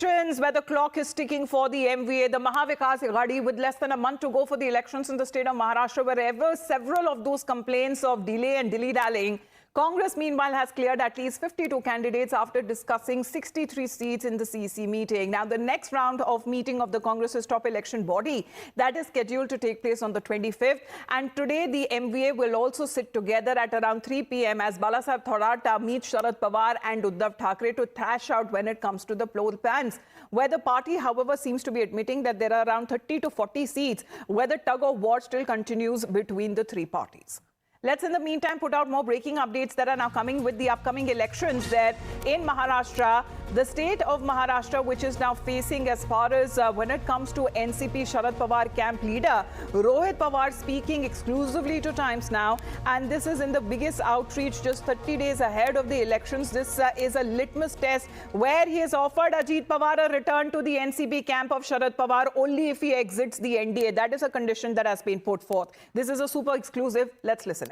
Where the clock is ticking for the MVA, the Mahavikas Aghadi, with less than a month to go for the elections in the state of Maharashtra, wherever several of those complaints of delay and dilly-dallying, Congress meanwhile has cleared at least 52 candidates after discussing 63 seats in the CEC meeting. Now, the next round of meeting of the Congress's top election body, that is scheduled to take place on the 25th. And today, the MVA will also sit together at around 3 p.m. as Balasaheb Thorat meets Sharad Pawar and Uddhav Thackeray to thrash out when it comes to the floor plans. Where the party, however, seems to be admitting that there are around 30 to 40 seats where the tug of war still continues between the three parties. Let's, in the meantime, put out more breaking updates that are now coming with the upcoming elections there in Maharashtra. The state of Maharashtra, which is now facing, as far as when it comes to NCP Sharad Pawar camp leader, Rohit Pawar speaking exclusively to Times Now. And this is in the biggest outreach just 30 days ahead of the elections. This is a litmus test where he has offered Ajit Pawar a return to the NCP camp of Sharad Pawar only if he exits the NDA. That is a condition that has been put forth. This is a super exclusive. Let's listen in.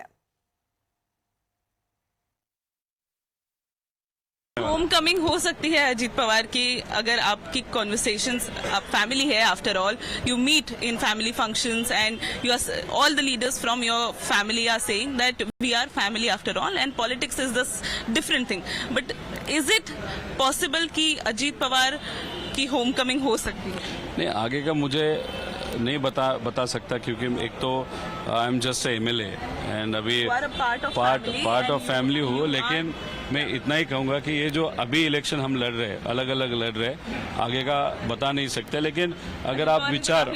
Homecoming हो सकती है अजीत पवार की अगर आपकी conversations आप family है after all you meet in family functions and you are all the leaders from your family are saying that we are family after all and politics is this different thing but is it possible कि अजीत पवार की Homecoming हो सकती है? नहीं, आगे का मुझे नहीं बता सकता क्योंकि एक तो I am just MLA and अभी पार्ट ऑफ फैमिली हूँ, लेकिन मैं इतना ही कहूँगा कि ये जो अभी इलेक्शन हम लड़ रहे हैं, अलग अलग लड़ रहे हैं, आगे का बता नहीं सकते। लेकिन अगर आप विचार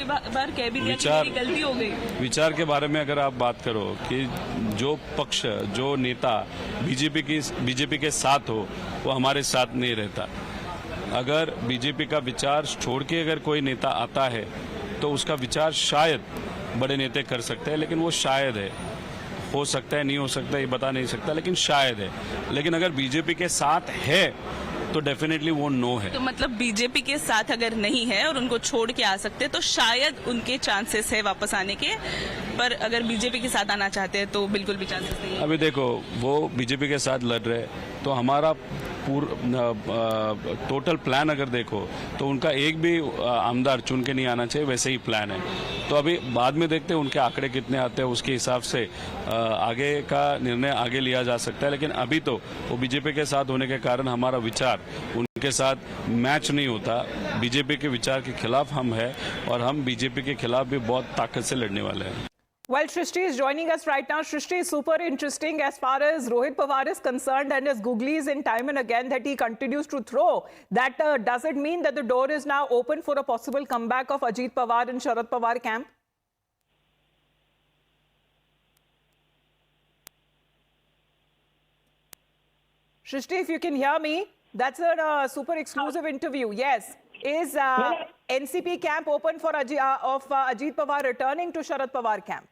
के बारे में अगर आप बात करो कि जो पक्ष, जो नेता बीजेपी के साथ हो, वो हमारे साथ नहीं रहता। अगर बीजेपी का विचार छोड़ के अगर कोई नेता आता है तो उसका विचार शायद बड़े नेता कर सकते हैं, लेकिन वो शायद है, हो सकता है, नहीं हो सकता, ये बता नहीं सकता, लेकिन शायद है। लेकिन अगर बीजेपी के साथ है तो डेफिनेटली वो नो है। तो मतलब बीजेपी के साथ अगर नहीं है और उनको छोड़ के आ सकते तो शायद उनके चांसेस है वापस आने के, पर अगर बीजेपी के साथ आना चाहते हैं तो बिल्कुल भी चांसेस नहीं है। अभी देखो, वो बीजेपी के साथ लड़ रहे तो हमारा टोटल प्लान अगर देखो तो उनका एक भी आमदार चुन के नहीं आना चाहिए, वैसे ही प्लान है। तो अभी बाद में देखते हैं उनके आंकड़े कितने आते हैं, उसके हिसाब से आगे का निर्णय आगे लिया जा सकता है। लेकिन अभी तो वो बीजेपी के साथ होने के कारण हमारा विचार उनके साथ मैच नहीं होता। बीजेपी के विचार के खिलाफ हम हैं और हम बीजेपी के खिलाफ भी बहुत ताकत से लड़ने वाले हैं। Well, Shrishti is joining us right now. Shrishti, super interesting as far as Rohit Pawar is concerned and his googlies in time and again that he continues to throw. That does it mean that the door is now open for a possible comeback of Ajit Pawar and Sharad Pawar camp? Shrishti, if you can hear me, that's a super exclusive interview. Yes. Is NCP camp open for Ajit Pawar returning to Sharad Pawar camp?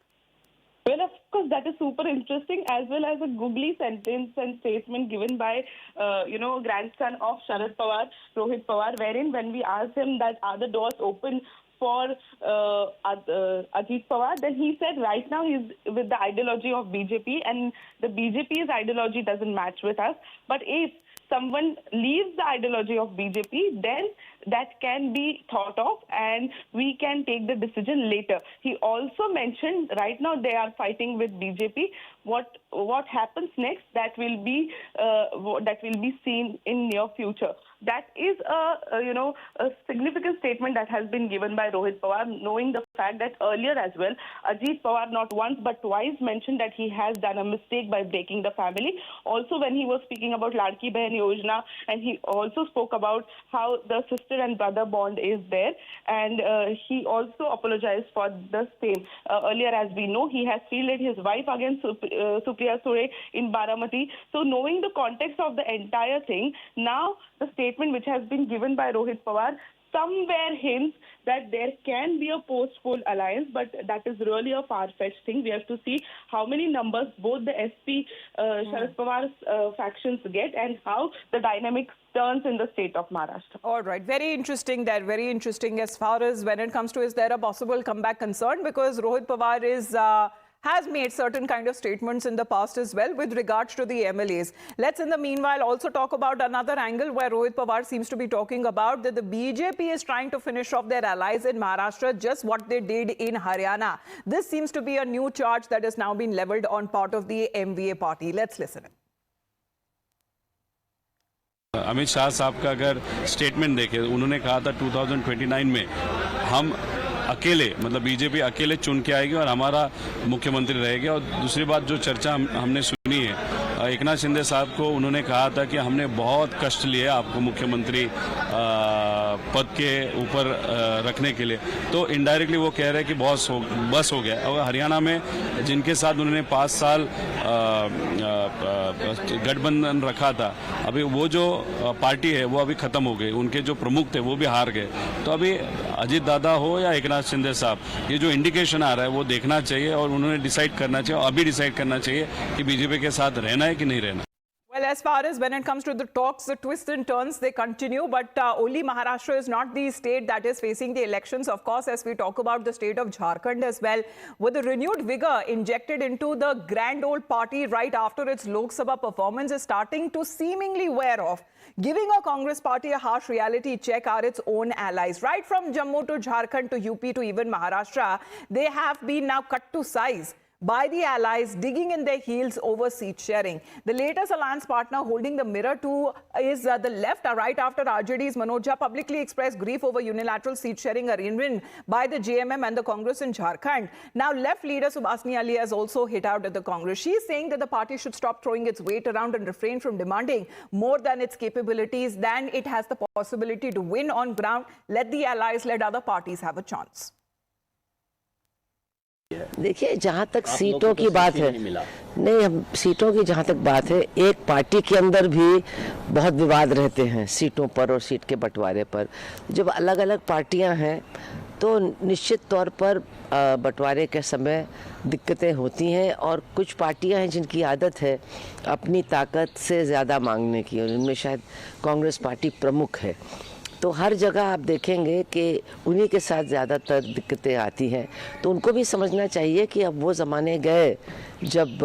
Well, of course, that is super interesting, as well as a googly sentence and statement given by, grandson of Sharad Pawar, Rohit Pawar, wherein when we asked him that are the doors open for Ajit Pawar, then he said right now he's with the ideology of BJP and the BJP's ideology doesn't match with us. But if someone leaves the ideology of BJP, then that can be thought of and we can take the decision later. He also mentioned right now they are fighting with BJP. What happens next, that will be seen in near future. That is a significant statement that has been given by Rohit Pawar, knowing the fact that earlier as well, Ajit Pawar not once but twice mentioned that he has done a mistake by breaking the family. Also, when he was speaking about Ladki Behan Yojana, and he also spoke about how the sister and brother bond is there, and he also apologized for the same. Earlier, as we know, he has fielded his wife against Supriya Sure in Baramati. So, knowing the context of the entire thing, now the statement which has been given by Rohit Pawar somewhere hints that there can be a post-poll alliance, but that is really a far-fetched thing. We have to see how many numbers both the SP Sharad Pawar's factions get and how the dynamics turns in the state of Maharashtra. All right. Very interesting there. Very interesting as far as when it comes to is there a possible comeback concern, because Rohit Pawar is has made certain kind of statements in the past as well with regards to the MLAs. Let's in the meanwhile also talk about another angle where Rohit Pawar seems to be talking about that the BJP is trying to finish off their allies in Maharashtra, just what they did in Haryana. This seems to be a new charge that has now been leveled on part of the MVA party. Let's listen. Amit Shah साहब का अगर statement देखें, उन्होंने कहा था 2029 में हम अकेले, मतलब बीजेपी अकेले चुन के आएगी और हमारा मुख्यमंत्री रहेगा। और दूसरी बात जो चर्चा हमने सुनी है, एकनाथ शिंदे साहब को उन्होंने कहा था कि हमने बहुत कष्ट लिए आपको मुख्यमंत्री पद के ऊपर रखने के लिए। तो इनडायरेक्टली वो कह रहे हैं कि बस हो गया। और हरियाणा में जिनके साथ उन्होंने 5 साल गठबंधन रखा था, अभी वो जो पार्टी है वो अभी खत्म हो गई, उनके जो प्रमुख थे वो भी हार गए। तो अभी अजीत दादा हो या एकनाथ शिंदे साहब, ये जो इंडिकेशन आ रहा है वो देखना चाहिए और उन्होंने डिसाइड करना चाहिए, अभी डिसाइड करना चाहिए कि बीजेपी के साथ रहना है कि नहीं रहना। Well, as far as when it comes to the talks, the twists and turns, they continue. But only Maharashtra is not the state that is facing the elections. Of course, as we talk about the state of Jharkhand as well, with the renewed vigor injected into the grand old party right after its Lok Sabha performance is starting to seemingly wear off. Giving a Congress party a harsh reality check are its own allies. Right from Jammu to Jharkhand to UP to even Maharashtra, they have been now cut to size by the allies digging in their heels over seat sharing. The latest alliance partner holding the mirror to is the left. Right after RJD's Manoj Jha publicly expressed grief over unilateral seat sharing arrangement by the JMM and the Congress in Jharkhand. Now left leader Subhasini Ali has also hit out at the Congress. She's saying that the party should stop throwing its weight around and refrain from demanding more than its capabilities, than it has the possibility to win on ground. Let the allies, let other parties have a chance. देखिए, जहाँ तक सीटों की बात है, नहीं, हम सीटों की जहाँ तक बात है, एक पार्टी के अंदर भी बहुत विवाद रहते हैं सीटों पर और सीट के बंटवारे पर। जब अलग अलग पार्टियां हैं तो निश्चित तौर पर बंटवारे के समय दिक्कतें होती हैं, और कुछ पार्टियां हैं जिनकी आदत है अपनी ताकत से ज़्यादा मांगने की, और इनमें शायद कांग्रेस पार्टी प्रमुख है। तो हर जगह आप देखेंगे कि उन्हीं के साथ ज़्यादातर दिक्कतें आती हैं। तो उनको भी समझना चाहिए कि अब वो ज़माने गए जब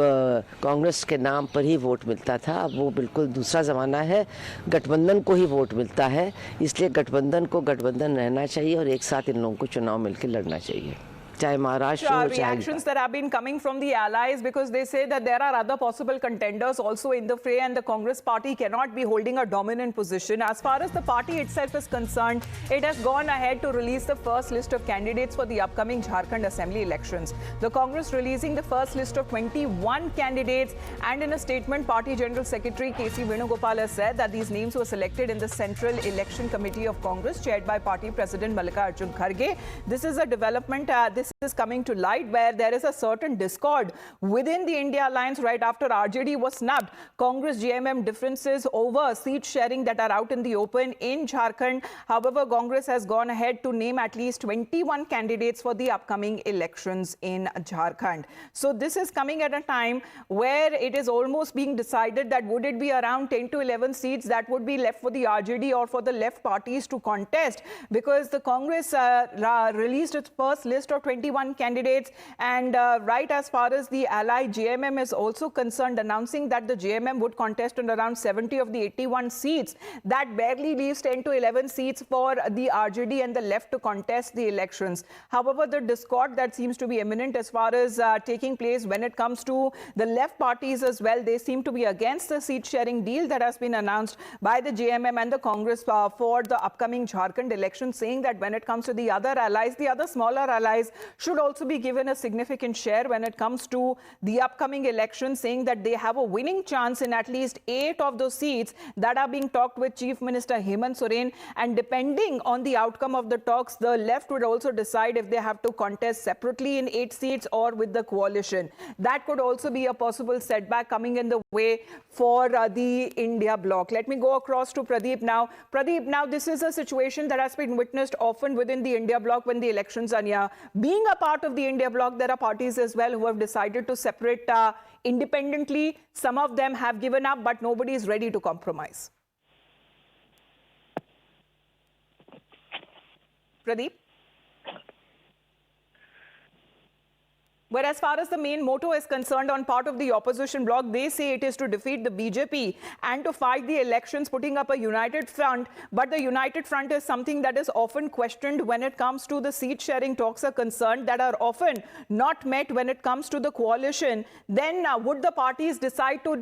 कांग्रेस के नाम पर ही वोट मिलता था। अब वो बिल्कुल दूसरा ज़माना है, गठबंधन को ही वोट मिलता है। इसलिए गठबंधन को गठबंधन रहना चाहिए और एक साथ इन लोगों को चुनाव मिलकर लड़ना चाहिए, चाहे महाराष्ट्र हो, reactions that have been coming from the allies, because they say that there are other possible contenders also in the fray and the Congress party cannot be holding a dominant position. As far as the party itself is concerned, it has gone ahead to release the first list of candidates for the upcoming Jharkhand Assembly elections. The Congress releasing the first list of 21 candidates, and in a statement, Party General Secretary K.C. Venugopal has said that these names were selected in the Central Election Committee of Congress chaired by Party President Mallikarjun Kharge. This is a development, this is coming to light where there is a certain discord within the India Alliance right after RJD was snubbed. Congress JMM differences over seat sharing that are out in the open in Jharkhand. However, Congress has gone ahead to name at least 21 candidates for the upcoming elections in Jharkhand. So this is coming at a time where it is almost being decided that would it be around 10 to 11 seats that would be left for the RJD or for the left parties to contest, because the Congress released its first list of 21 candidates, and right as far as the ally JMM is also concerned, announcing that the JMM would contest on around 70 of the 81 seats. That barely leaves 10 to 11 seats for the RJD and the left to contest the elections. However, the discord that seems to be imminent as far as taking place when it comes to the left parties as well, they seem to be against the seat sharing deal that has been announced by the JMM and the Congress for the upcoming Jharkhand election, saying that when it comes to the other allies, the other smaller allies should also be given a significant share when it comes to the upcoming election, saying that they have a winning chance in at least 8 of those seats that are being talked with Chief Minister Hemant Soren. And depending on the outcome of the talks, the left would also decide if they have to contest separately in 8 seats or with the coalition. That could also be a possible setback coming in the way for the India bloc. Let me go across to Pradeep now. Pradeep, now this is a situation that has been witnessed often within the India bloc when the elections are near. Being a part of the India bloc, there are parties as well who have decided to separate independently. Some of them have given up, but nobody is ready to compromise. Pradeep? Wherever But as far as the main motto is concerned on part of the opposition bloc, they say it is to defeat the BJP and to fight the elections, putting up a united front. But the united front is something that is often questioned when it comes to the seat sharing talks are concerned, that are often not met when it comes to the coalition. Then would the parties decide to,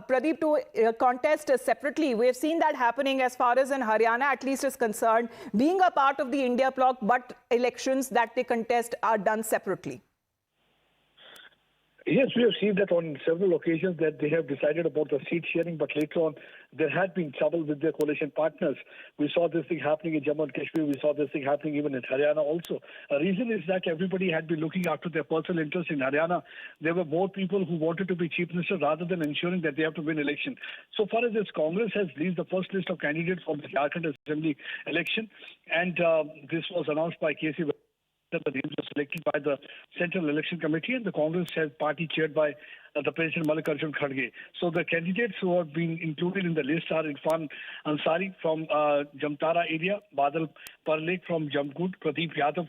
Pradeep, to contest separately? We've seen that happening as far as in Haryana at least is concerned, being a part of the India bloc, but elections that they contest are done separately. Yes, we have seen that on several occasions that they have decided about the seat sharing, but later on there had been trouble with their coalition partners. We saw this thing happening in Jammu and Kashmir. We saw this thing happening even in Haryana also. A reason is that everybody had been looking after their personal interests. In Haryana, there were more people who wanted to be chief minister rather than ensuring that they have to win election. So far as this, Congress has released the first list of candidates for the Jharkhand Assembly election, and this was announced by KC. The names were selected by the Central Election Committee, and the Congress party chaired by the President Mallikarjun Kharge. So the candidates who have been included in the list are Irfan Ansari from Jamtara area, Badal Parlek from Jamgut, Pradeep Yadav,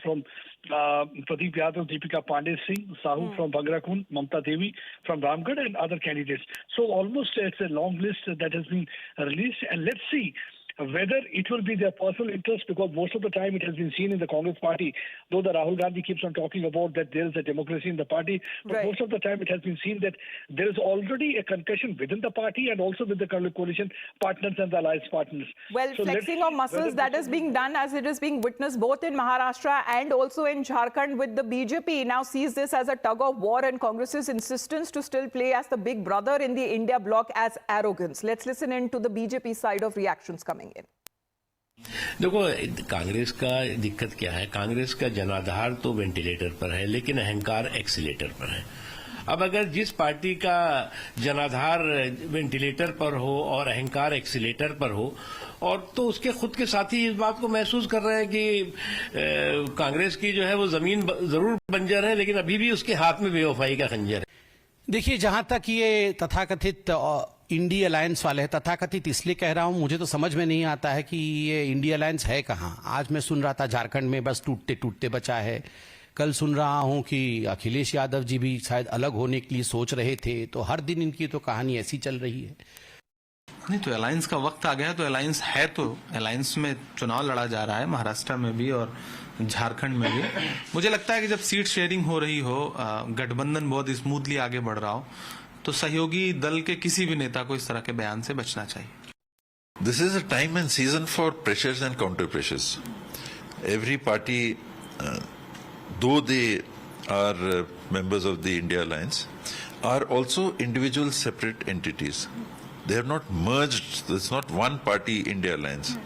Deepika Pandey Singh, Sahu from Bangrakund, Mamta Devi from Ramgarh, and other candidates. So almost it's a long list that has been released, and let's see whether it will be their personal interest, because most of the time it has been seen in the Congress party, though the Rahul Gandhi keeps on talking about that there is a democracy in the party, but right. Most of the time it has been seen that there is already a concussion within the party and also with the coalition partners and the alliance partners. Well, so flexing of muscles that is being done as it is being witnessed both in Maharashtra and also in Jharkhand, with the BJP now sees this as a tug of war and Congress's insistence to still play as the big brother in the India bloc as arrogance. Let's listen in to the BJP side of reactions coming in. देखो, कांग्रेस का दिक्कत क्या है? कांग्रेस का जनाधार तो ventilator पर है, लेकिन अहंकार एक्सीलेटर पर है। अब अगर जिस पार्टी का जनाधार वेंटिलेटर पर हो और अहंकार एक्सीलेटर पर हो, और तो उसके खुद के साथी इस बात को महसूस कर रहे हैं कि कांग्रेस की जो है वो जमीन जरूर बंजर है, लेकिन अभी भी उसके हाथ में बेवफाई का खंजर है। देखिए, जहां तक ये तथाकथित इंडी अलायंस वाले हैं, तथाकथित इसलिए कह रहा हूं, मुझे तो समझ में नहीं आता है कि ये इंडी अलायंस है कहां। आज मैं सुन रहा था झारखंड में बस टूटते टूटते बचा है, कल सुन रहा हूं कि अखिलेश यादव जी भी शायद अलग होने के लिए सोच रहे थे। तो हर दिन इनकी तो कहानी ऐसी चल रही है। नहीं, तो अलायंस का वक्त आ गया, तो अलायंस है, तो अलायंस में चुनाव लड़ा जा रहा है महाराष्ट्र में भी और झारखंड में भी। मुझे लगता है कि जब सीट शेयरिंग हो रही हो, गठबंधन बहुत स्मूथली आगे बढ़ रहा हो, तो सहयोगी दल के किसी भी नेता को इस तरह के बयान से बचना चाहिए। This is a time and season for pressures and counter pressures. Every party, though they are members of the India Alliance, are also individual separate entities. They have not merged. It's not one party India Alliance.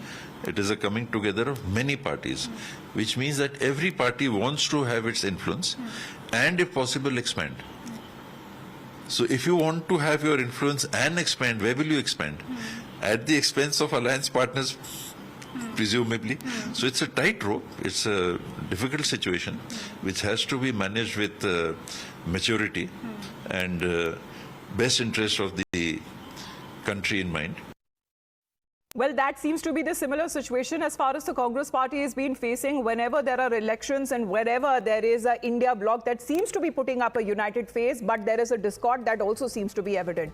It is a coming together of many parties, which means that every party wants to have its influence and, if possible, expand. So if you want to have your influence and expand, where will you expand? At the expense of alliance partners, presumably. So it's a tightrope. It's a difficult situation which has to be managed with maturity and best interest of the country in mind. Well, that seems to be the similar situation as far as the Congress party has been facing whenever there are elections and wherever there is an India bloc that seems to be putting up a united face, but there is a discord that also seems to be evident.